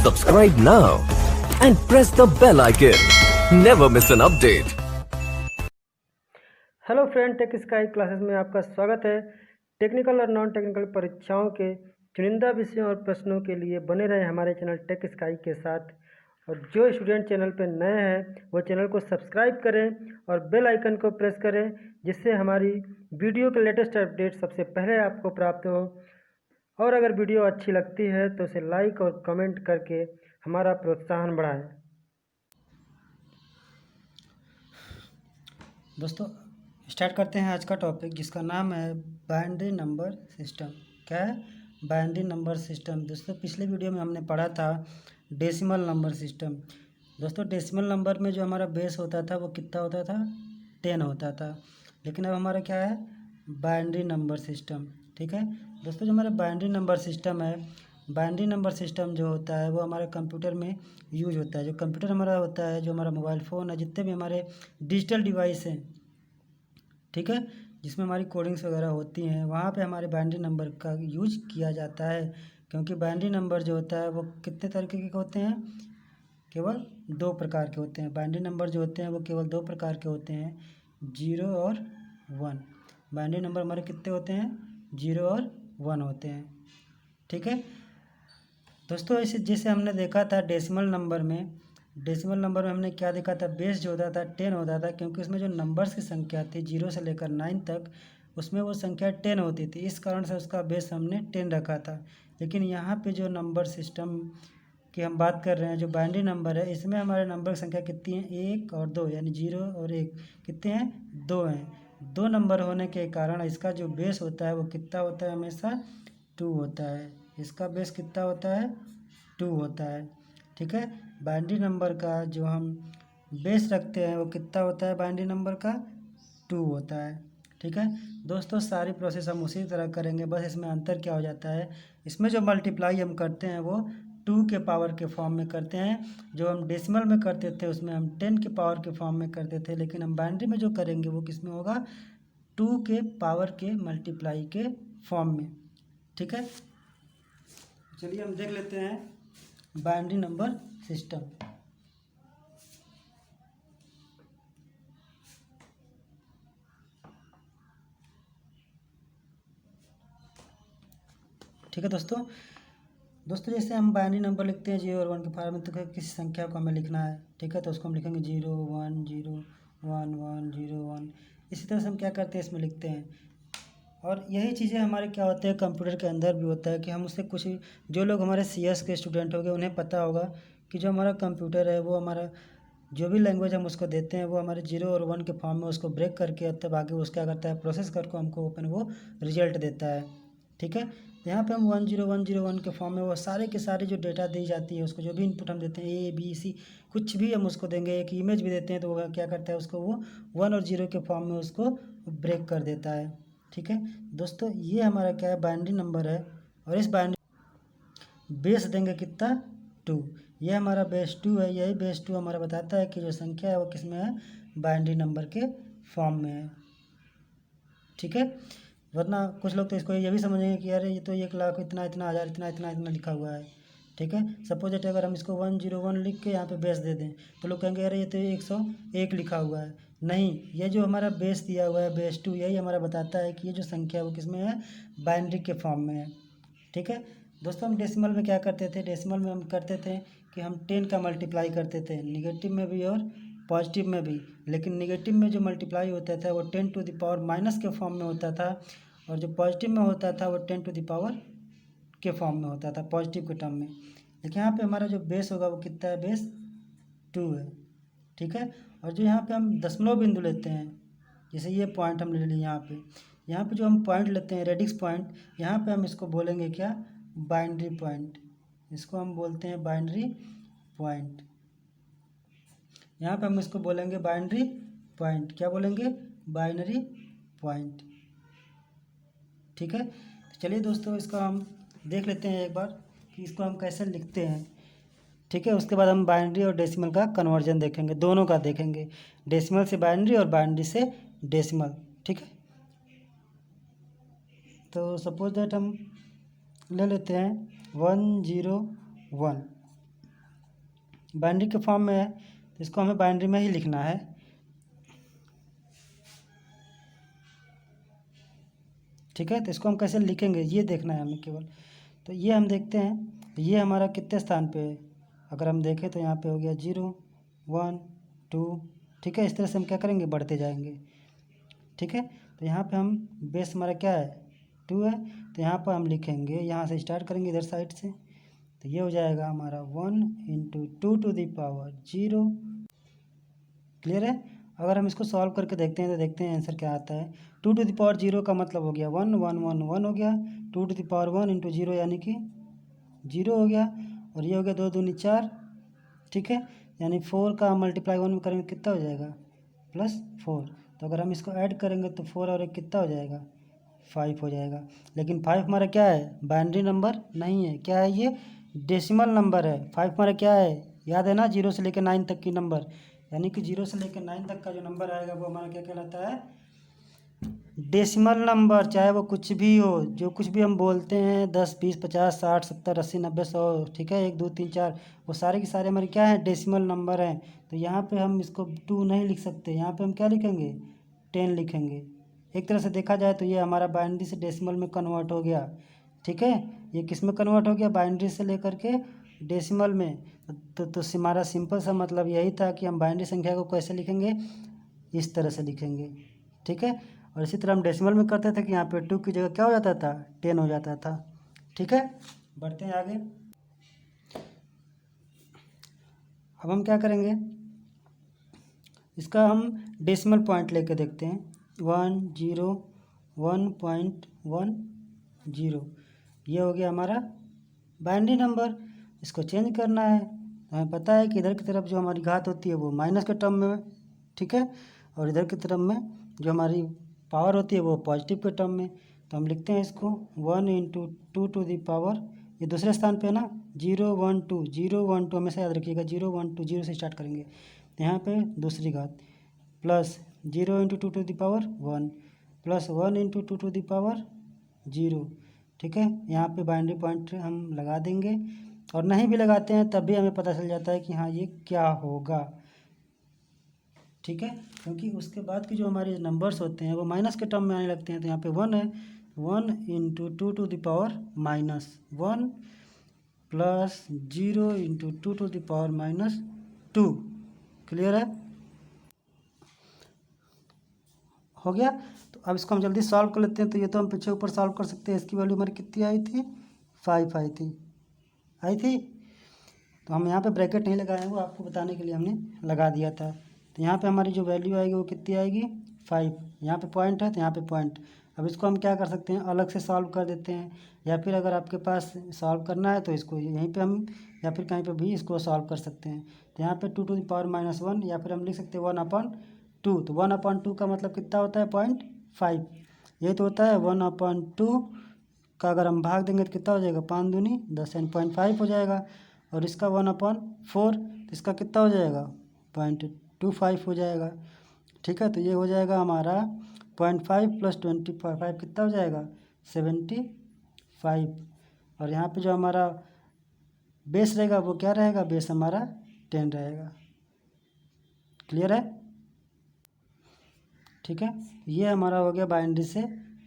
Subscribe now and press the bell icon. Never miss an update. Hello friend, Tech Sky classes में आपका स्वागत है। Technical और non technical परीक्षाओं के चुनिंदा विषयों और प्रश्नों के लिए बने रहें हमारे चैनल टेक स्काई के साथ। और जो स्टूडेंट चैनल पर नए हैं वो चैनल को सब्सक्राइब करें और बेल आइकन को प्रेस करें, जिससे हमारी वीडियो के लेटेस्ट अपडेट सबसे पहले आपको प्राप्त हो। और अगर वीडियो अच्छी लगती है तो इसे लाइक और कमेंट करके हमारा प्रोत्साहन बढ़ाएं। दोस्तों स्टार्ट करते हैं आज का टॉपिक, जिसका नाम है बाइनरी नंबर सिस्टम। क्या है? Binary number system. दोस्तों पिछले वीडियो में हमने पढ़ा था डेसिमल नंबर सिस्टम। दोस्तों डेसिमल नंबर में जो हमारा बेस होता था वो कितना होता था? 10 होता था। लेकिन अब हमारा क्या है? Binary number system. ठीक है दोस्तों, जो हमारा बाइनरी नंबर सिस्टम है, बाइनरी नंबर सिस्टम जो होता है वो हमारे कंप्यूटर में यूज होता है। जो कंप्यूटर हमारा होता है, जो हमारा मोबाइल फ़ोन है, जितने भी हमारे डिजिटल डिवाइस हैं, ठीक है, जिसमें हमारी कोडिंग्स वगैरह होती हैं, वहाँ पे हमारे बाइनरी नंबर का यूज किया जाता है। क्योंकि बाइनरी नंबर जो होता है वो कितने तरीके के होते हैं? केवल 2 प्रकार के होते हैं। बाइनरी नंबर जो होते हैं वो केवल 2 प्रकार के होते हैं, 0 और 1। बाइनरी नंबर हमारे कितने होते हैं? 0 और 1 होते हैं। ठीक है दोस्तों, इसे जैसे हमने देखा था डेसिमल नंबर में हमने क्या देखा था? बेस जो होता था 10 होता था, क्योंकि उसमें जो नंबर्स की संख्या थी 0 से लेकर 9 तक, उसमें वो संख्या 10 होती थी। इस कारण से उसका बेस हमने 10 रखा था। लेकिन यहाँ पे जो नंबर सिस्टम की हम बात कर रहे हैं, जो बाइनरी नंबर है, इसमें हमारे नंबर की संख्या कितनी है? 1 और 2, यानी 0 और 1 कितने हैं? 2 हैं। 2 नंबर होने के कारण इसका जो बेस होता है वो कितना होता है? हमेशा 2 होता है। इसका बेस कितना होता है? 2 होता है। ठीक है, बाइनरी नंबर का जो हम बेस रखते हैं वो कितना होता है? बाइनरी नंबर का 2 होता है। ठीक है दोस्तों, सारी प्रोसेस हम उसी तरह करेंगे, बस इसमें अंतर क्या हो जाता है? इसमें जो मल्टीप्लाई हम करते हैं वो 2 के पावर के फॉर्म में करते हैं। जो हम डेसिमल में करते थे उसमें हम 10 के पावर के फॉर्म में करते थे। लेकिन हम बाइनरी में जो करेंगे वो किस में होगा? 2 के पावर के मल्टीप्लाई के फॉर्म में। ठीक है, चलिए हम देख लेते हैं बाइनरी नंबर सिस्टम। ठीक है दोस्तों जैसे हम बाइनरी नंबर लिखते हैं 0 और 1 के फॉर्म में, तो किसी संख्या को हमें लिखना है। ठीक है, तो उसको हम लिखेंगे 0 1 0 1 1 0 1। इसी तरह से हम क्या करते हैं? इसमें लिखते हैं। और यही चीज़ें हमारे क्या होते हैं, कंप्यूटर के अंदर भी होता है कि हम उससे कुछ, जो लोग हमारे CS के स्टूडेंट होंगे उन्हें पता होगा कि जो हमारा कंप्यूटर है वो हमारा जो भी लैंग्वेज हम उसको देते हैं वो हमारे 0 और 1 के फॉर्म में उसको ब्रेक करके तब आगे उसका क्या करता है? प्रोसेस करके हमको ओपन वो रिजल्ट देता है। ठीक है, यहाँ पे हम 10101 के फॉर्म में वो सारे के सारे जो डेटा दी जाती है उसको, जो भी इनपुट हम देते हैं ABC कुछ भी हम उसको देंगे, एक इमेज भी देते हैं, तो वो क्या करता है? उसको वो 1 और 0 के फॉर्म में उसको ब्रेक कर देता है। ठीक है दोस्तों, ये हमारा क्या है? बाइनरी नंबर है। और इस बाइनरी बेस देंगे कितना? 2। ये हमारा बेस 2 है। यही बेस 2 हमारा बताता है कि जो संख्या है वो किस में है? बाइनरी नंबर के फॉर्म में है। ठीक है, वरना कुछ लोग तो इसको ये भी समझेंगे कि अरे ये तो 1,00,000 इतना इतना हज़ार इतना इतना इतना लिखा हुआ है। ठीक है, सपोज दैट अगर हम इसको 101 लिख के यहाँ पे बेस दे दें तो लोग कहेंगे अरे ये तो 101 लिखा हुआ है। नहीं, ये जो हमारा बेस दिया हुआ है बेस 2, यही हमारा बताता है कि ये जो संख्या है वो किस में है? बाइनरी के फॉर्म में है। ठीक है दोस्तों, हम डेसिमल में क्या करते थे? डेसिमल में हम करते थे कि हम 10 का मल्टीप्लाई करते थे, निगेटिव में भी और पॉजिटिव में भी। लेकिन निगेटिव में जो मल्टीप्लाई होता था वो 10 टू द पावर माइनस के फॉर्म में होता था, और जो पॉजिटिव में होता था वो 10 टू द पावर के फॉर्म में होता था, पॉजिटिव के टर्म में। लेकिन यहाँ पे हमारा जो बेस होगा वो कितना है? बेस 2 है। ठीक है, और जो यहाँ पे हम दशमलव बिंदु लेते हैं, जैसे ये पॉइंट हम ले लिए यहाँ पे जो हम पॉइंट लेते हैं रेडिक्स पॉइंट, यहाँ पे हम इसको बोलेंगे क्या? Binary point. इसको हम बोलते हैं बाइनरी पॉइंट। यहाँ पे हम इसको बोलेंगे बाइनरी पॉइंट। क्या बोलेंगे? Binary point. ठीक है, तो चलिए दोस्तों इसका हम देख लेते हैं एक बार कि इसको हम कैसे लिखते हैं। ठीक है, उसके बाद हम बाइनरी और डेसिमल का कन्वर्जन देखेंगे, दोनों का देखेंगे, डेसिमल से बाइनरी और बाइनरी से डेसिमल। ठीक है, तो सपोज दैट हम ले लेते हैं 101। बाइनरी के फॉर्म में है तो इसको हमें बाइनरी में ही लिखना है। ठीक है, तो इसको हम कैसे लिखेंगे ये देखना है हमें केवल। तो ये हम देखते हैं ये हमारा कितने स्थान पे है। अगर हम देखें तो यहाँ पे हो गया 0 1 2। ठीक है, इस तरह से हम क्या करेंगे, बढ़ते जाएंगे। ठीक है, तो यहाँ पे हम बेस हमारा क्या है 2 है, तो यहाँ पर हम लिखेंगे, यहाँ से स्टार्ट करेंगे इधर साइड से, तो ये हो जाएगा हमारा 1 × 2 टू द पावर 0। क्लियर है। अगर हम इसको सॉल्व करके देखते हैं तो देखते हैं आंसर क्या आता है। 2 टू द पावर 0 का मतलब हो गया 1 1 1 1 हो गया। 2 टू द पावर 1 × 0 यानी कि 0 हो गया, और ये हो गया 2 दूनी 4। ठीक है, यानी 4 का मल्टीप्लाई 1 में करेंगे कितना हो जाएगा, +4। तो अगर हम इसको ऐड करेंगे तो 4 और 1 कितना हो जाएगा, 5 हो जाएगा। लेकिन 5 हमारा क्या है, बाइनरी नंबर नहीं है, क्या है ये, डेसिमल नंबर है। 5 हमारा क्या है, याद है ना, 0 से लेकर 9 तक की नंबर, यानी कि 0 से लेकर 9 तक का जो नंबर आएगा वो हमारा क्या कहलाता है, डेसिमल नंबर। चाहे वो कुछ भी हो, जो कुछ भी हम बोलते हैं 10 20 50 60 70 80 90 100, ठीक है, 1 2 3 4, वो सारे के सारे हमारे क्या है, डेसिमल नंबर हैं। तो यहाँ पे हम इसको 2 नहीं लिख सकते, यहाँ पे हम क्या लिखेंगे, 10 लिखेंगे। एक तरह से देखा जाए तो ये हमारा बाइनरी से डेसिमल में कन्वर्ट हो गया। ठीक है, ये किस में कन्वर्ट हो गया, बाइनरी से लेकर के डेसिमल में। तो हमारा सिंपल सा मतलब यही था कि हम बाइनरी संख्या को कैसे लिखेंगे, इस तरह से लिखेंगे। ठीक है, और इसी तरह हम डेसिमल में करते थे कि यहाँ पे 2 की जगह क्या हो जाता था, 10 हो जाता था। ठीक है, बढ़ते हैं आगे। अब हम क्या करेंगे, इसका हम डेसिमल पॉइंट लेके देखते हैं। 1 0 1.10, ये हो गया हमारा बाइनरी नंबर। इसको चेंज करना है, हमें पता है कि इधर की तरफ जो हमारी घात होती है वो माइनस के टर्म में, ठीक है, और इधर की तरफ में जो हमारी पावर होती है वो पॉजिटिव के टर्म में। तो हम लिखते हैं इसको 1 × 2 टू दी पावर, ये दूसरे स्थान पे है ना, 0 1 2 0 1 2, हमेशा याद रखिएगा 0 1 2, 0 से स्टार्ट करेंगे। तो यहाँ पे दूसरी घात plus 0 × 2 to the power 1 plus 1 × 2 to the power 0। ठीक है, यहाँ पे बाइनरी पॉइंट हम लगा देंगे, और नहीं भी लगाते हैं तब भी हमें पता चल जाता है कि हाँ ये क्या होगा। ठीक है, क्योंकि उसके बाद की जो हमारे नंबर्स होते हैं वो माइनस के टर्म में आने लगते हैं। तो यहाँ पे 1 है, 1 × 2 to the power -1 plus 0 × 2 to the power -2। Clear है, हो गया। तो अब इसको हम जल्दी सॉल्व कर लेते हैं। तो ये तो हम पीछे ऊपर सॉल्व कर सकते हैं। इसकी वैल्यू हमारी कितनी आई थी, 5 आई थी। तो हम यहाँ पे ब्रैकेट नहीं लगाए हैं, वो आपको बताने के लिए हमने लगा दिया था। तो यहाँ पे हमारी जो वैल्यू आएगी वो कितनी आएगी, 5। यहाँ पे पॉइंट है तो यहाँ पे पॉइंट। अब इसको हम क्या कर सकते हैं, अलग से सॉल्व कर देते हैं, या फिर अगर आपके पास सॉल्व करना है तो इसको यहीं पे हम या फिर कहीं पे भी इसको सॉल्व कर सकते हैं। तो यहाँ पे 2 टू द पावर -1, या फिर हम लिख सकते हैं 1/2। तो 1/2 का मतलब कितना होता है, 0.5। ये तो होता है 1/2 का अगर हम भाग देंगे तो कितना हो जाएगा, 5 दूनी 10 यानी 0.5 हो जाएगा। और इसका 1/4 तो इसका कितना हो जाएगा, 0.25 हो जाएगा। ठीक है, तो ये हो जाएगा हमारा 0.5 + 25 कितना हो जाएगा, 75। और यहाँ पे जो हमारा बेस रहेगा वो क्या रहेगा, बेस हमारा 10 रहेगा। क्लियर है, ठीक है, ये हमारा हो गया बाइनरी से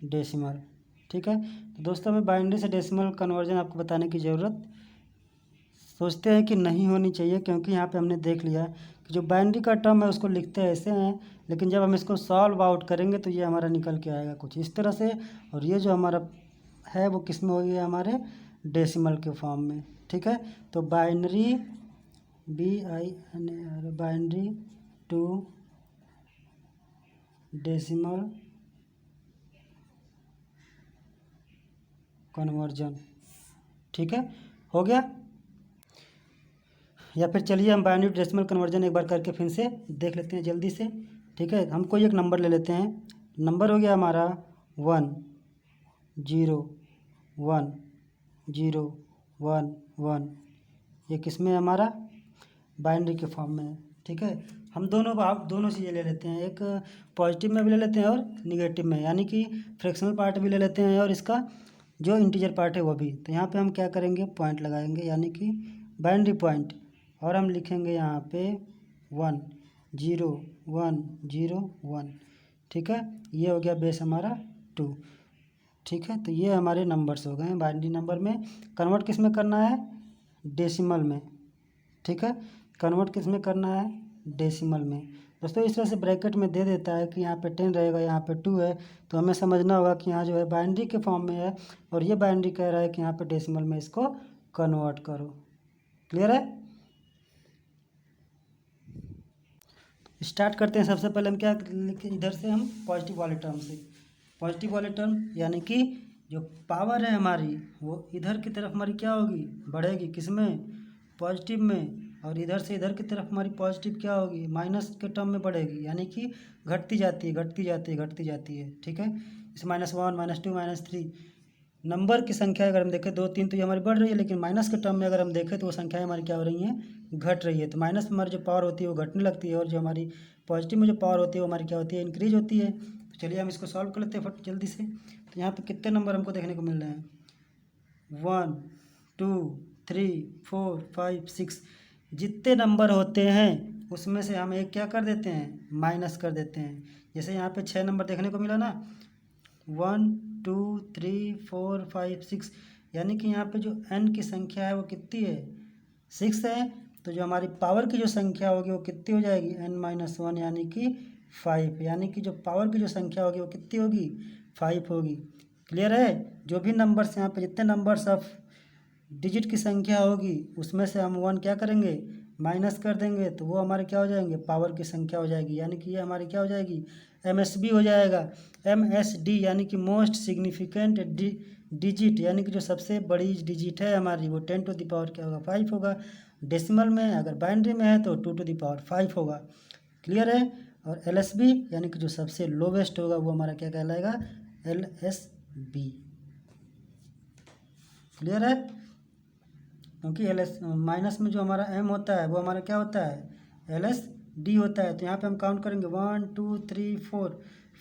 डेसिमल। ठीक है, तो दोस्तों हमें बाइनरी से डेसिमल कन्वर्जन आपको बताने की ज़रूरत सोचते हैं कि नहीं होनी चाहिए, क्योंकि यहाँ पे हमने देख लिया कि जो बाइनरी का टर्म है उसको लिखते ऐसे हैं, लेकिन जब हम इसको सॉल्व आउट करेंगे तो ये हमारा निकल के आएगा कुछ इस तरह से। और ये जो हमारा है वो किस में हो गया, हमारे डेसिमल के फॉर्म में। ठीक है, तो binary binary to decimal conversion. ठीक है, हो गया। या फिर चलिए हम बाइनरी टू डेसिमल कन्वर्जन एक बार करके फिर से देख लेते हैं जल्दी से। ठीक है, हम कोई एक नंबर ले लेते हैं। नंबर हो गया हमारा 1 0 1 0 1 1। ये किस में है, हमारा बाइनरी के फॉर्म में है। ठीक है, हम दोनों चीज़ें ले लेते हैं, एक पॉजिटिव में भी ले लेते हैं और निगेटिव में, यानी कि फ्रैक्शनल पार्ट भी ले लेते हैं और इसका जो इंटीजर पार्ट है वो भी। तो यहाँ पे हम क्या करेंगे, पॉइंट लगाएंगे, यानी कि बाइनरी पॉइंट और हम लिखेंगे यहाँ पे 1 0 1 0 1। ठीक है, ये हो गया बेस हमारा 2। ठीक है, तो ये हमारे नंबर्स हो गए हैं बाइनरी नंबर में। कन्वर्ट किस में करना है? डेसिमल में। ठीक है, कन्वर्ट किस में करना है? डेसिमल में। दोस्तों इस तरह से ब्रैकेट में दे देता है कि यहाँ पे 10 रहेगा, यहाँ पे 2 है, तो हमें समझना होगा कि यहाँ जो है बाइनरी के फॉर्म में है और ये बाइनरी कह रहा है कि यहाँ पे डेसिमल में इसको कन्वर्ट करो। क्लियर है? स्टार्ट करते हैं। सबसे पहले हम क्या लिखें? इधर से हम पॉजिटिव वाले टर्म से, पॉजिटिव वाले टर्म यानी कि जो पावर है हमारी वो इधर की तरफ हमारी क्या होगी? बढ़ेगी। किस में? पॉजिटिव में। और इधर से इधर की तरफ हमारी पॉजिटिव क्या होगी? माइनस के टर्म में बढ़ेगी, यानी कि घटती जाती है, घटती जाती है, घटती जाती है। ठीक है, जैसे -1 -2 -3 नंबर की संख्या अगर हम देखें 2 3 तो ये हमारी बढ़ रही है, लेकिन माइनस के टर्म में अगर हम देखें तो वो संख्याएं हमारी क्या हो रही हैं? घट रही है। तो माइनस में हमारी जो पावर होती है वो घटने लगती है और जो हमारी पॉजिटिव में जो पावर होती है वो हमारी क्या होती है? इंक्रीज होती है। तो चलिए हम इसको सॉल्व कर लेते हैं फट जल्दी से। तो यहाँ पे कितने नंबर हमको देखने को मिल रहे हैं? 1 2 3 4 5 6। जितने नंबर होते हैं उसमें से हम एक क्या कर देते हैं? माइनस कर देते हैं। जैसे यहाँ पे 6 नंबर देखने को मिला ना, 1 2 3 4 5 6, यानी कि यहाँ पे जो n की संख्या है वो कितनी है? 6 है। तो जो हमारी पावर की जो संख्या होगी वो कितनी हो जाएगी? n-1 यानी कि 5, यानी कि जो पावर की जो संख्या होगी वो कितनी होगी? 5 होगी। क्लियर है? जो भी नंबर्स यहाँ पे जितने नंबर्स ऑफ डिजिट की संख्या होगी उसमें से हम 1 क्या करेंगे? माइनस कर देंगे, तो वो हमारे क्या हो जाएंगे? पावर की संख्या हो जाएगी, यानी कि ये हमारी क्या हो जाएगी? MSB हो जाएगा। MSD यानी कि मोस्ट सिग्निफिकेंट डिजिट, यानी कि जो सबसे बड़ी डिजिट है हमारी वो 10 टू द पावर क्या होगा? 5 होगा। डेसिमल में अगर बाइनरी में है तो 2 टू द पावर 5 होगा। क्लियर है? और LSB यानी कि जो सबसे लोवेस्ट होगा वो हमारा क्या कहलाएगा? LSB। क्लियर है? क्योंकि माइनस में जो हमारा m होता है वो हमारा क्या होता है? LSD होता है। तो यहाँ पे हम काउंट करेंगे 1 2 3 4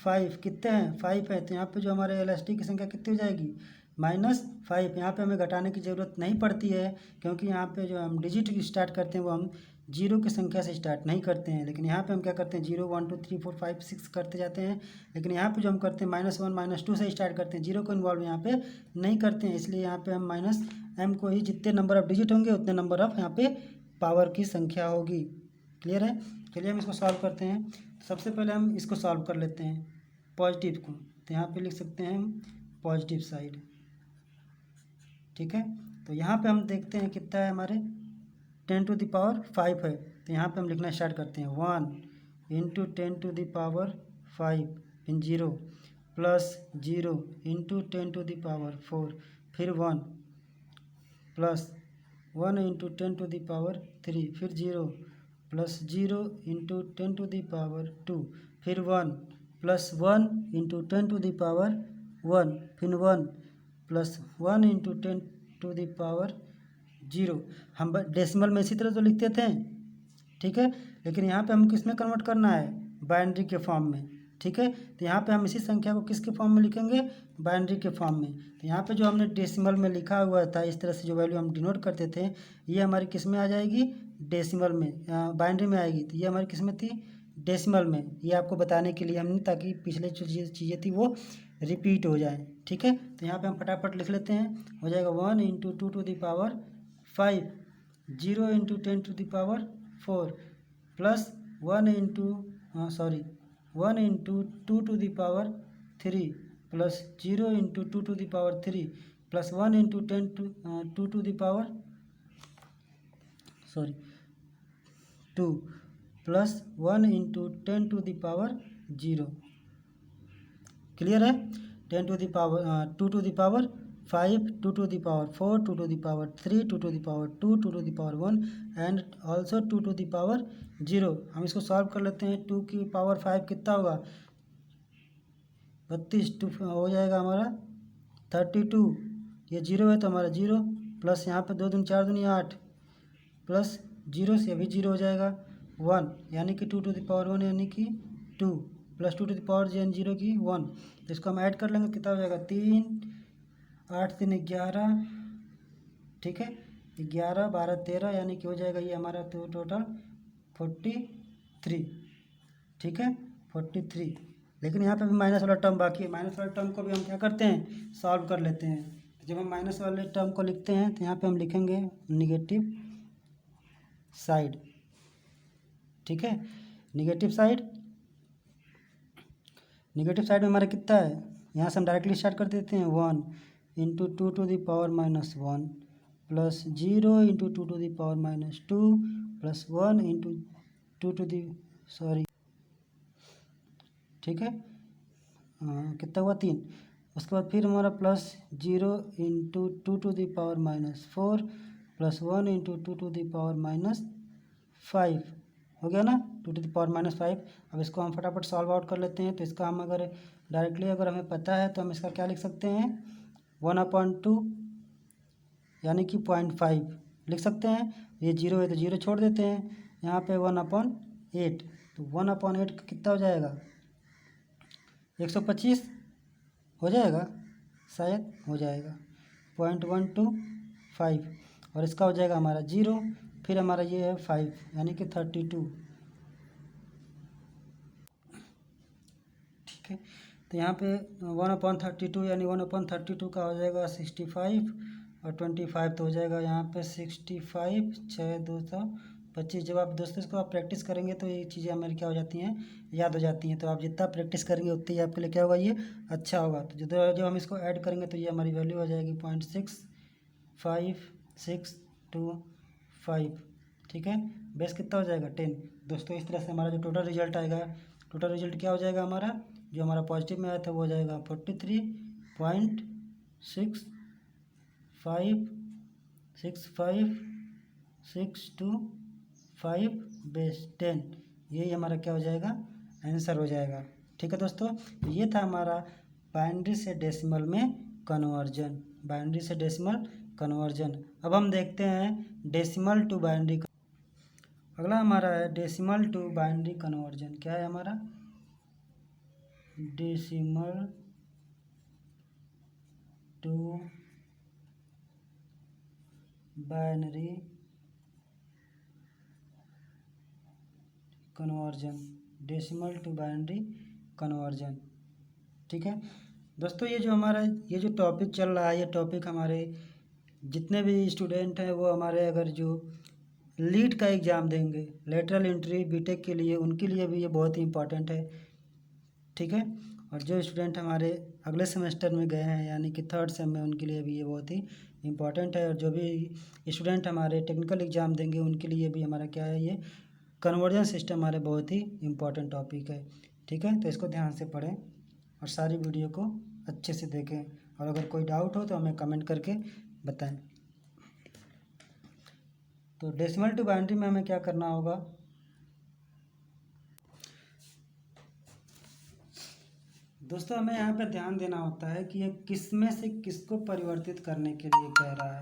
5। कितने हैं? 5 है। तो यहाँ पे जो हमारे LSD की संख्या कितनी हो जाएगी? -5। यहाँ पे हमें घटाने की ज़रूरत नहीं पड़ती है, क्योंकि यहाँ पे जो हम डिजिट स्टार्ट करते हैं वो हम 0 की संख्या से स्टार्ट नहीं करते हैं। लेकिन यहाँ पे हम क्या करते हैं? 0 1 2 3 4 5 6 करते जाते हैं। लेकिन यहाँ पे जो हम करते हैं -1 -2 से स्टार्ट करते हैं, 0 को इन्वॉल्व यहाँ पे नहीं करते हैं। इसलिए यहाँ पे हम -m को ही, जितने नंबर ऑफ डिजिट होंगे उतने नंबर ऑफ यहाँ पे पावर की संख्या होगी। क्लियर है? चलिए हम इसको सॉल्व करते हैं। सबसे पहले हम इसको सॉल्व कर लेते हैं पॉजिटिव को। तो यहाँ पे लिख सकते हैं हम पॉजिटिव साइड। ठीक है, तो यहाँ पे हम देखते हैं कितना है हमारे? 10 टू द पावर 5 है। तो यहाँ पे हम लिखना स्टार्ट करते हैं 1 इंटू 10 टू द पावर 5, फिर 0 plus 0 into 10 to the power 4, फिर 1 plus 1 into 10 to the power 3, फिर 0 plus 0 into 10 to the power 2, फिर 1 plus 1 into 10 to the power 1, फिर 1 plus 1 into 10 to the power 0। हम डेसिमल में इसी तरह तो लिखते थे, ठीक है, लेकिन यहाँ पे हम किस में कन्वर्ट करना है? बाइनरी के फॉर्म में। ठीक है, तो यहाँ पे हम इसी संख्या को किसके फॉर्म में लिखेंगे? बाइनरी के फॉर्म में। तो यहाँ पे जो हमने डेसिमल में लिखा हुआ था, इस तरह से जो वैल्यू हम डिनोट करते थे, ये हमारी किस में आ जाएगी? डेसिमल में, बाइनरी में आएगी। तो ये हमारी किस में थी? डेसिमल में। ये आपको बताने के लिए हमने, ताकि पिछले जो चीज़ें थी वो रिपीट हो जाए। ठीक है, तो यहाँ पे हम फटाफट लिख लेते हैं। हो जाएगा 1 into 2 to the power 5, 0 into 10 to the power 4, plus 1 into 1 into 2 to the power 3, plus 0 into 2 to the power 3, plus 1 into 2 to the power 2, plus 1 into 10 to the power 0। Clear है? 10 to the power 2 to the power 5, 2 to the power 4, 2 to the power 3, 2 to the power 2, 2 to the power 1 and also 2 to the power 0। हम इसको solve कर लेते हैं। 2 की power 5 कितना होगा? 32। 2 हो जाएगा हमारा 32। ये 0 है तो हमारा 0, प्लस यहाँ पे 2 दूनी 4 दूनी 8, प्लस 0 से अभी 0 हो जाएगा 1, यानी कि 2 टू द पावर 1 यानी कि 2, प्लस 2 टू द पावर 0 की 1। तो इसको हम ऐड कर लेंगे, कितना हो जाएगा? 3 8 3 11। ठीक है, 11 12 13, यानी कि हो जाएगा ये हमारा तो टोटल 43। ठीक है, 43। लेकिन यहाँ पे भी माइनस वाला टर्म बाकी है। माइनस वाले टर्म को भी हम क्या करते हैं, सॉल्व कर लेते हैं। तो जब हम माइनस वाले टर्म को लिखते हैं तो यहाँ पे हम लिखेंगे निगेटिव साइड। ठीक है, निगेटिव साइड। निगेटिव साइड में हमारा कितना है, यहाँ से हम डायरेक्टली स्टार्ट कर देते हैं 1 into 2 to the power -1 plus 0 into 2 to the power -2 plus 1 into 2 to the ठीक है, कितना हुआ 3। उसके बाद फिर हमारा plus 0 into 2 to the power -4 plus 1 into 2 to the power -5 हो गया ना, 2 टू द पावर -5। अब इसको हम फटाफट सॉल्व आउट कर लेते हैं। तो इसका हम अगर डायरेक्टली अगर हमें पता है तो हम इसका क्या लिख सकते हैं, 1/2 यानी कि 0.5 लिख सकते हैं। ये 0 है तो 0 छोड़ देते हैं, यहाँ पे 1/8। तो 1/8 कितना हो जाएगा, 125 हो जाएगा, शायद हो जाएगा 0.125। और इसका हो जाएगा हमारा 0, फिर हमारा ये है 5 यानी कि 32। ठीक है, तो यहाँ पे 1/32 यानी 1/32 का हो जाएगा 65 और 25 तो हो जाएगा यहाँ पे 65 6 225। जब आप दोस्तों इसको आप प्रैक्टिस करेंगे तो ये चीज़ें हमारी क्या हो जाती हैं, याद हो जाती हैं। तो आप जितना प्रैक्टिस करेंगे उतनी ही आपके लिए क्या होगा, ये अच्छा होगा। तो जब हम इसको ऐड करेंगे तो ये हमारी वैल्यू हो जाएगी 0.6525। ठीक है, बेस कितना हो जाएगा 10। दोस्तों इस तरह से हमारा जो टोटल रिजल्ट आएगा, टोटल रिजल्ट क्या हो जाएगा हमारा, जो हमारा पॉजिटिव में आया था वो हो जाएगा 43.6565 बेस 10। यही हमारा क्या हो जाएगा, आंसर हो जाएगा। ठीक है दोस्तों, ये था हमारा बाइनरी से डेसिमल में कन्वर्जन, बाइनरी से डेसिमल कन्वर्जन। अब हम देखते हैं डेसिमल टू बाइनरी। अगला हमारा है डेसिमल टू बाइनरी कन्वर्जन। क्या है हमारा, decimal to binary conversion, decimal to binary conversion. ठीक है दोस्तों, ये जो हमारा ये जो टॉपिक चल रहा है, ये टॉपिक हमारे जितने भी स्टूडेंट हैं वो हमारे अगर जो लीड का एग्ज़ाम देंगे लेटरल एंट्री बीटेक के लिए, उनके लिए भी ये बहुत ही इम्पॉर्टेंट है। ठीक है, और जो स्टूडेंट हमारे अगले सेमेस्टर में गए हैं यानी कि 3rd सेम में, उनके लिए भी ये बहुत ही इम्पॉर्टेंट है। और जो भी स्टूडेंट हमारे टेक्निकल एग्ज़ाम देंगे उनके लिए भी हमारा क्या है, ये कन्वर्जन सिस्टम हमारे बहुत ही इम्पॉर्टेंट टॉपिक है। ठीक है, तो इसको ध्यान से पढ़ें और सारी वीडियो को अच्छे से देखें, और अगर कोई डाउट हो तो हमें कमेंट करके बताएं। तो डेसिमल टू बाइनरी में हमें क्या करना होगा, दोस्तों हमें यहाँ पे ध्यान देना होता है कि ये किस में से किसको परिवर्तित करने के लिए कह रहा है।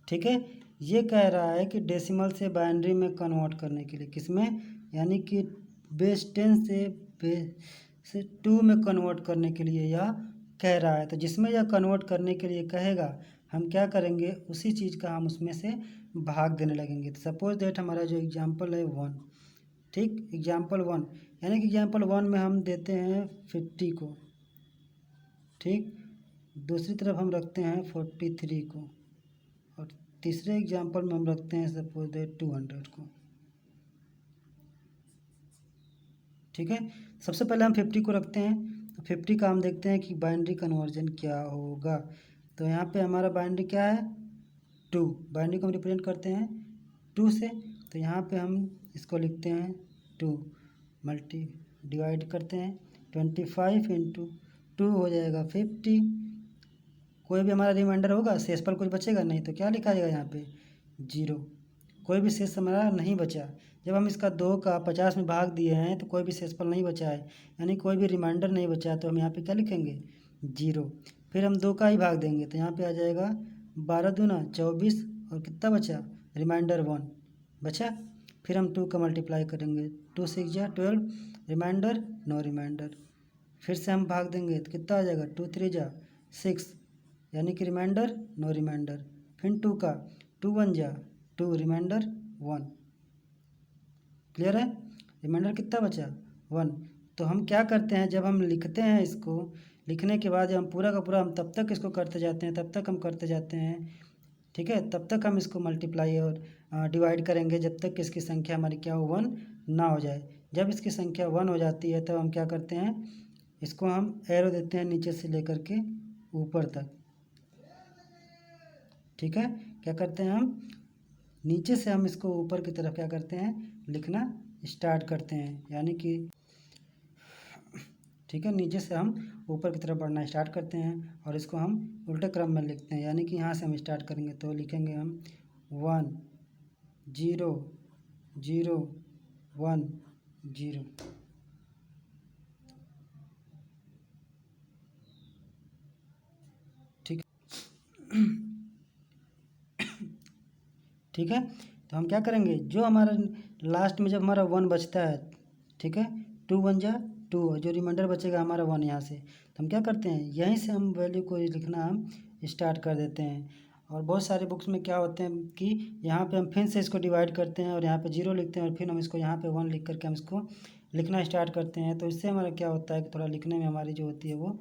ठीक है, ये कह रहा है कि डेसिमल से बाइनरी में कन्वर्ट करने के लिए, किस में, यानी कि बेस 10 से 2 में कन्वर्ट करने के लिए यह कह रहा है। तो जिसमें यह कन्वर्ट करने के लिए कहेगा हम क्या करेंगे, उसी चीज़ का हम उसमें से भाग देने लगेंगे। तो सपोज दैट हमारा जो एग्जाम्पल है 1, ठीक, एग्जाम्पल 1 यानी कि एग्जाम्पल 1 में हम देते हैं 50 को, ठीक, दूसरी तरफ हम रखते हैं 43 को, और तीसरे एग्जाम्पल में हम रखते हैं सपोज दैट 200 को। ठीक है, सबसे पहले हम 50 को रखते हैं। तो 50 का हम देखते हैं कि बाइनरी कन्वर्जन क्या होगा। तो यहाँ पे हमारा बाइनरी क्या है, 2, बाइनरी को हम रिप्रेजेंट करते हैं 2 से। तो यहाँ पे हम इसको लिखते हैं 2 मल्टी डिवाइड करते हैं 25 इंटू 2 हो जाएगा 50। कोई भी हमारा रिमाइंडर होगा, शेषफल कुछ बचेगा नहीं, तो क्या लिखा जाएगा यहाँ पे 0। कोई भी शेष हमारा नहीं बचा। जब हम इसका 2 का 50 में भाग दिए हैं तो कोई भी शेषफल नहीं बचा है, यानी कोई भी रिमाइंडर नहीं बचा है। तो हम यहाँ पे क्या लिखेंगे 0। फिर हम 2 का ही भाग देंगे तो यहाँ पे आ जाएगा 12 दूना 24, और कितना बचा, रिमाइंडर 1 बचा। फिर हम 2 का मल्टीप्लाई करेंगे, 2 6 जा 12, रिमाइंडर नो रिमाइंडर। फिर से हम भाग देंगे तो कितना आ जाएगा 2 3 जा 6, यानी कि रिमाइंडर नो रिमाइंडर। फिर 2 का 2 1 जा 2, रिमाइंडर 1। क्लियर है? रिमाइंडर कितना बचा? 1। तो हम क्या करते हैं, जब हम लिखते हैं इसको, लिखने के बाद जब हम पूरा का पूरा हम तब तक इसको करते जाते हैं, तब तक हम करते जाते हैं, ठीक है, तब तक हम इसको मल्टीप्लाई और डिवाइड करेंगे जब तक इसकी संख्या हमारी क्या हो, 1 ना हो जाए। जब इसकी संख्या 1 हो जाती है तब हम क्या करते हैं, इसको हम एरो देते हैं नीचे से लेकर के ऊपर तक, ठीक है। क्या करते हैं हम, नीचे से हम इसको ऊपर की तरफ क्या करते हैं, लिखना स्टार्ट करते हैं, यानी कि ठीक है, नीचे से हम ऊपर की तरफ बढ़ना स्टार्ट करते हैं और इसको हम उल्टे क्रम में लिखते हैं, यानी कि यहाँ से हम स्टार्ट करेंगे तो लिखेंगे हम 1 0 0 1 0। ठीक ठीक है, तो हम क्या करेंगे, जो हमारा लास्ट में जब हमारा 1 बचता है, ठीक है, 2 1 जा 2, जो रिमाइंडर बचेगा हमारा 1 यहाँ से, तो हम क्या करते हैं, यहीं से हम वैल्यू को लिखना हम स्टार्ट कर देते हैं। और बहुत सारे बुक्स में क्या होते हैं कि यहाँ पे हम फिर से इसको डिवाइड करते हैं और यहाँ पे 0 लिखते हैं और फिर हम इसको यहाँ पे 1 लिख करके हम इसको लिखना स्टार्ट करते हैं। तो इससे हमारा क्या होता है कि थोड़ा लिखने में हमारी जो होती है वो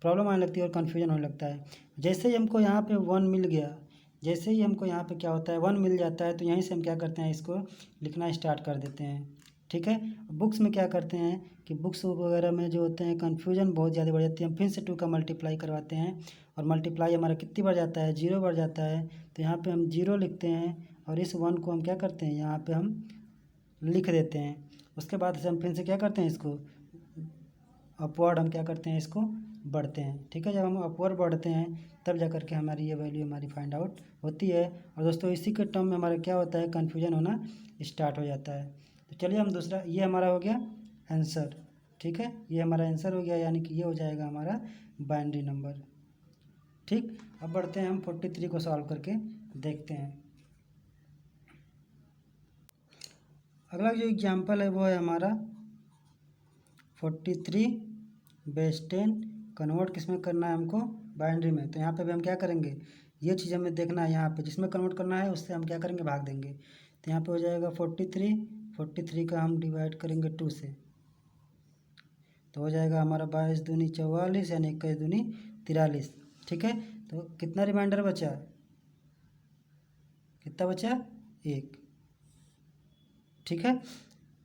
प्रॉब्लम आने लगती है और कन्फ्यूजन होने लगता है। जैसे ही हमको यहाँ पे 1 मिल गया, जैसे ही हमको यहाँ पे क्या होता है 1 मिल जाता है, तो यहीं से हम क्या करते हैं, इसको लिखना स्टार्ट कर देते हैं, ठीक है। बुक्स में क्या करते हैं कि बुक्स वगैरह में जो होते हैं कन्फ्यूजन बहुत ज़्यादा बढ़ जाती है, हम फिर से 2 का मल्टीप्लाई करवाते हैं और मल्टीप्लाई हमारा कितनी बढ़ जाता है, 0 बढ़ जाता है। तो यहाँ पे हम 0 लिखते हैं और इस 1 को हम क्या करते हैं, यहाँ पे हम लिख देते हैं। उसके बाद से हम फिर से क्या करते हैं, इसको अपवर्ड हम क्या करते हैं, इसको बढ़ते हैं, ठीक है। जब हम अपवर्ड बढ़ते हैं तब जा करके हमारी ये वैल्यू हमारी फाइंड आउट होती है। और दोस्तों इसी के टर्म में हमारा क्या होता है, कन्फ्यूजन होना स्टार्ट हो जाता है। तो चलिए हम दूसरा, ये हमारा हो गया आंसर, ठीक है, ये हमारा आंसर हो गया, यानी कि ये हो जाएगा हमारा बाइनरी नंबर। ठीक, अब बढ़ते हैं हम 43 को सॉल्व करके देखते हैं। अगला जो एग्जाम्पल है वो है हमारा 43/10 कन्वर्ट किस में करना है हमको, बाइनरी में। तो यहाँ पे भी हम क्या करेंगे, ये चीज़ हमें देखना है, यहाँ पे जिसमें कन्वर्ट करना है उससे हम क्या करेंगे, भाग देंगे। तो यहाँ पे हो जाएगा 43 का हम डिवाइड करेंगे 2 से, तो हो जाएगा हमारा 22 दूनी 44 यानी 21 दूनी 43, ठीक है। तो कितना रिमाइंडर बचा, कितना बचा, 1, ठीक है।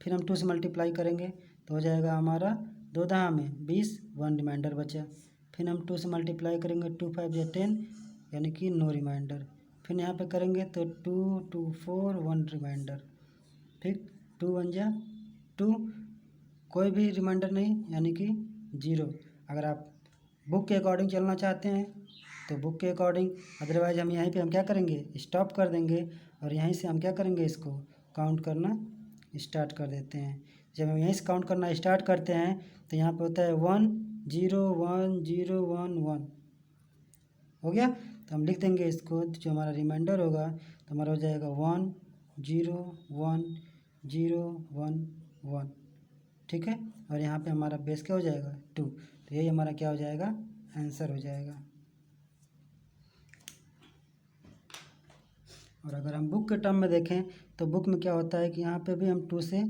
फिर हम 2 से मल्टीप्लाई करेंगे तो हो जाएगा हमारा 2 दहा में 20, 1 रिमाइंडर बचा। फिर हम 2 से मल्टीप्लाई करेंगे, 2 5 या 10 यानी कि नो रिमाइंडर। फिर यहाँ पे करेंगे तो 2 2 4 1 रिमाइंडर। फिर 2 1 जा 2, कोई भी रिमाइंडर नहीं यानी कि 0। अगर आप बुक के अकॉर्डिंग चलना चाहते हैं तो बुक के अकॉर्डिंग, अदरवाइज हम यहीं पे हम क्या करेंगे, स्टॉप कर देंगे और यहीं से हम क्या करेंगे, इसको काउंट करना स्टार्ट कर देते हैं। जब हम यहीं से काउंट करना स्टार्ट करते हैं तो यहाँ पे होता है 1 0 1 0 1 1, हो गया। तो हम लिख देंगे इसको, जो हमारा रिमाइंडर होगा तो हमारा हो जाएगा 1 0 1 0 1 1, ठीक है। और यहाँ पे हमारा बेस क्या हो जाएगा, 2। तो यही हमारा क्या हो जाएगा, आंसर हो जाएगा। और अगर हम बुक के टर्म में देखें तो बुक में क्या होता है कि यहाँ पे भी हम 2 से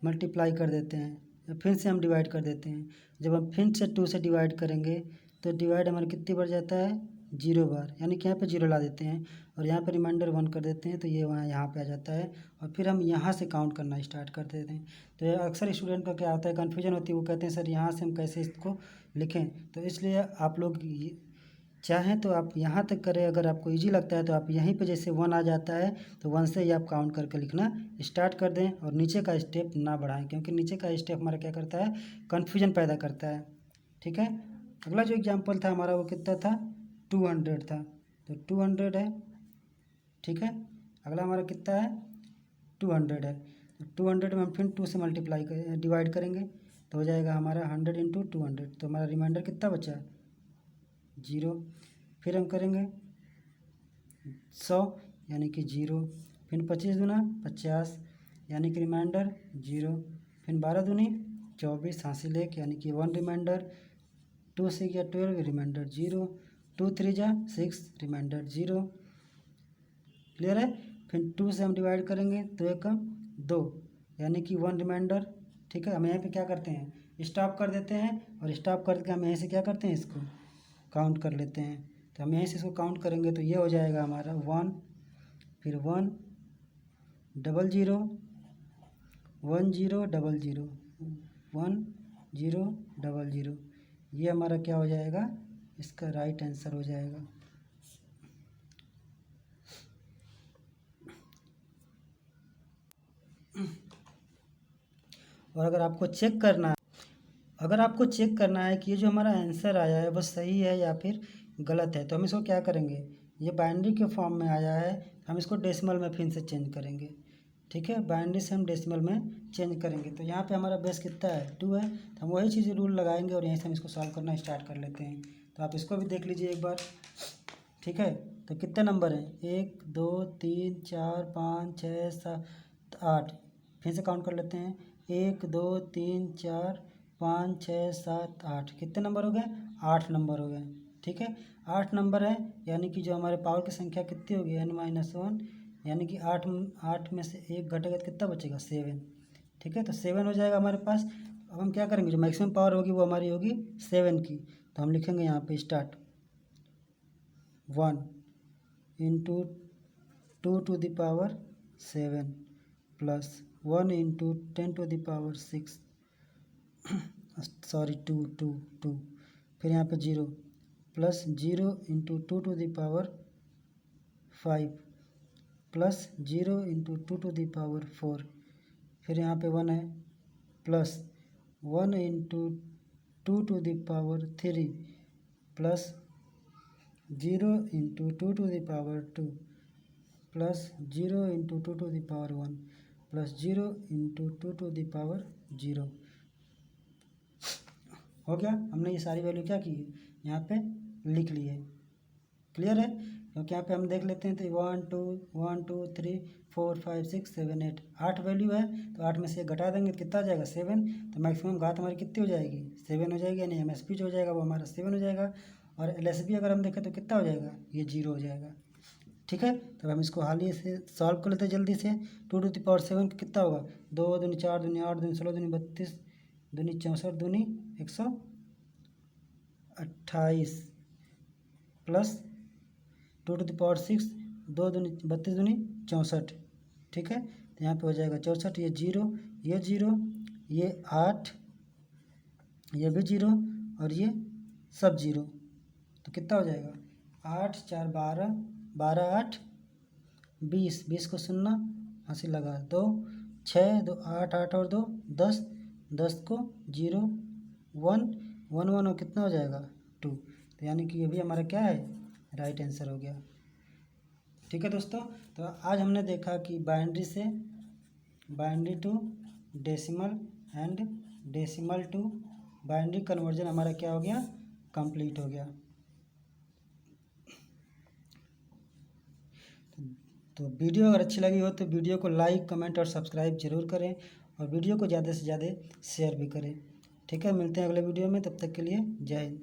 मल्टीप्लाई कर देते हैं या फिर से हम डिवाइड कर देते हैं। जब हम फिर से 2 से डिवाइड करेंगे तो डिवाइड हमारा कितनी बार जाता है, 0 बार, यानी कि यहाँ पे 0 ला देते हैं और यहाँ पे रिमाइंडर 1 कर देते हैं, तो ये वहाँ यहाँ पे आ जाता है और फिर हम यहाँ से काउंट करना स्टार्ट कर देते हैं। तो ये अक्सर स्टूडेंट का क्या होता है, कन्फ्यूजन होती है, वो कहते हैं सर यहाँ से हम कैसे इसको लिखें। तो इसलिए आप लोग चाहें तो आप यहाँ तक करें, अगर आपको इजी लगता है तो आप यहीं पे जैसे 1 आ जाता है तो 1 से ही आप काउंट करके लिखना स्टार्ट कर दें और नीचे का स्टेप ना बढ़ाएं, क्योंकि नीचे का स्टेप हमारा क्या करता है, कन्फ्यूजन पैदा करता है, ठीक है। अगला जो एग्जांपल था हमारा वो कितना था, 200 था, तो 200 है, ठीक है। अगला हमारा कितना है, 200 है, तो 200 में हम फिर 2 से मल्टीप्लाई डिवाइड करेंगे तो हो जाएगा हमारा 100 × 200, तो हमारा रिमाइंडर कितना बचा, 0। फिर हम करेंगे 100 यानी कि 0, फिर 25 दूना 50 यानी कि रिमाइंडर 0, फिर 12 दूनी 24 हासिल 1 यानी कि 1 रिमाइंडर, 2 से गया 12 रिमाइंडर 0, 2 3 जा 6 रिमाइंडर 0, क्लियर है। फिर 2 से हम डिवाइड करेंगे तो 1 2, यानी कि 1 रिमाइंडर। ठीक है, हम यहाँ पे क्या करते हैं, स्टॉप कर देते हैं, और स्टॉप करके हम यहीं से क्या करते हैं, इसको काउंट कर लेते हैं। तो हम यहीं से इसको काउंट करेंगे तो ये हो जाएगा हमारा 1, फिर 1 0 0 1 0 0 0 1 0 0 0, ये हमारा क्या हो जाएगा, इसका राइट आंसर हो जाएगा। और अगर आपको चेक करना है कि ये जो हमारा आंसर आया है वो सही है या फिर गलत है, तो हम इसको क्या करेंगे, ये बाइनरी के फॉर्म में आया है, हम इसको डेसिमल में फिर से चेंज करेंगे। ठीक है, बाइनरी से हम डेसिमल में चेंज करेंगे। तो यहाँ पे हमारा बेस कितना है, 2 है, तो हम वही चीज़ रूल लगाएंगे और यहीं से हम इसको सॉल्व करना स्टार्ट कर लेते हैं। तो आप इसको भी देख लीजिए एक बार। ठीक है, तो कितने नंबर हैं, 1 2 3 4 5 6 7 8, फिर से काउंट कर लेते हैं, 1 2 3 4 5 6 7 8, कितने नंबर हो गए, 8 नंबर हो गए। ठीक है, 8 नंबर है, यानी कि जो हमारे पावर की संख्या कितनी होगी, n-1, यानी कि 8 में से 1 घटेगा तो कितना बचेगा, 7। ठीक है, तो 7 हो जाएगा हमारे पास। अब हम क्या करेंगे, जो मैक्सिमम पावर होगी वो हमारी होगी 7 की, तो हम लिखेंगे यहाँ पे start 1 into 2 to the power 7 plus 1 into 10 to the power 6, sorry 2, फिर यहाँ पे 0 plus 0 into 2 to the power 5 plus 0 into 2 to the power 4, फिर यहाँ पे 1 है, plus 1 into 2 to the power 3 plus 0 into 2 to the power 2 plus 0 into 2 to the power 1 plus 0 into 2 to the power 0। हो गया, हमने ये सारी वैल्यू क्या की है, यहाँ पे लिख ली है। क्लियर है, क्योंकि यहाँ पे हम देख लेते हैं तो 1 2 3 4 5 6 7 8, 8 वैल्यू है, तो 8 में से घटा देंगे तो कितना आ जाएगा, 7। तो मैक्सिमम घात हमारी कितनी हो जाएगी, 7 हो जाएगी, यानी MSB जो हो जाएगा वो हमारा 7 हो जाएगा। और LSB अगर हम देखें तो कितना हो जाएगा, ये 0 हो जाएगा। ठीक है, तो हम इसको हाल ही से सॉल्व कर लेते हैं जल्दी से। 2 टू द पावर 7 कितना होगा, 2 दूनी 4 दूनी 8 दूनी 16 दूनी 32 दूनी 64 दूनी 128 प्लस 2 टू द पावर 6 2 दूनी 32 दूनी 64। ठीक है, तो यहाँ पे हो जाएगा 64, ये 0 ये 0 ये 8 ये भी 0 और ये सब 0, तो कितना हो जाएगा, 8 4 12 12 8 20, 20 को 0 हंसी लगा 2 6 2 8 8 और 2 10, 10 को 0 1 1 1 और कितना हो जाएगा 2, तो यानी कि ये भी हमारा क्या है, राइट आंसर हो गया। ठीक है दोस्तों, तो आज हमने देखा कि binary to decimal and decimal to binary conversion हमारा क्या हो गया, कंप्लीट हो गया। तो वीडियो अगर अच्छी लगी हो तो वीडियो को लाइक कमेंट और सब्सक्राइब जरूर करें, और वीडियो को ज़्यादा से ज़्यादा शेयर भी करें। ठीक है, मिलते हैं अगले वीडियो में, तब तक के लिए जय हिंद।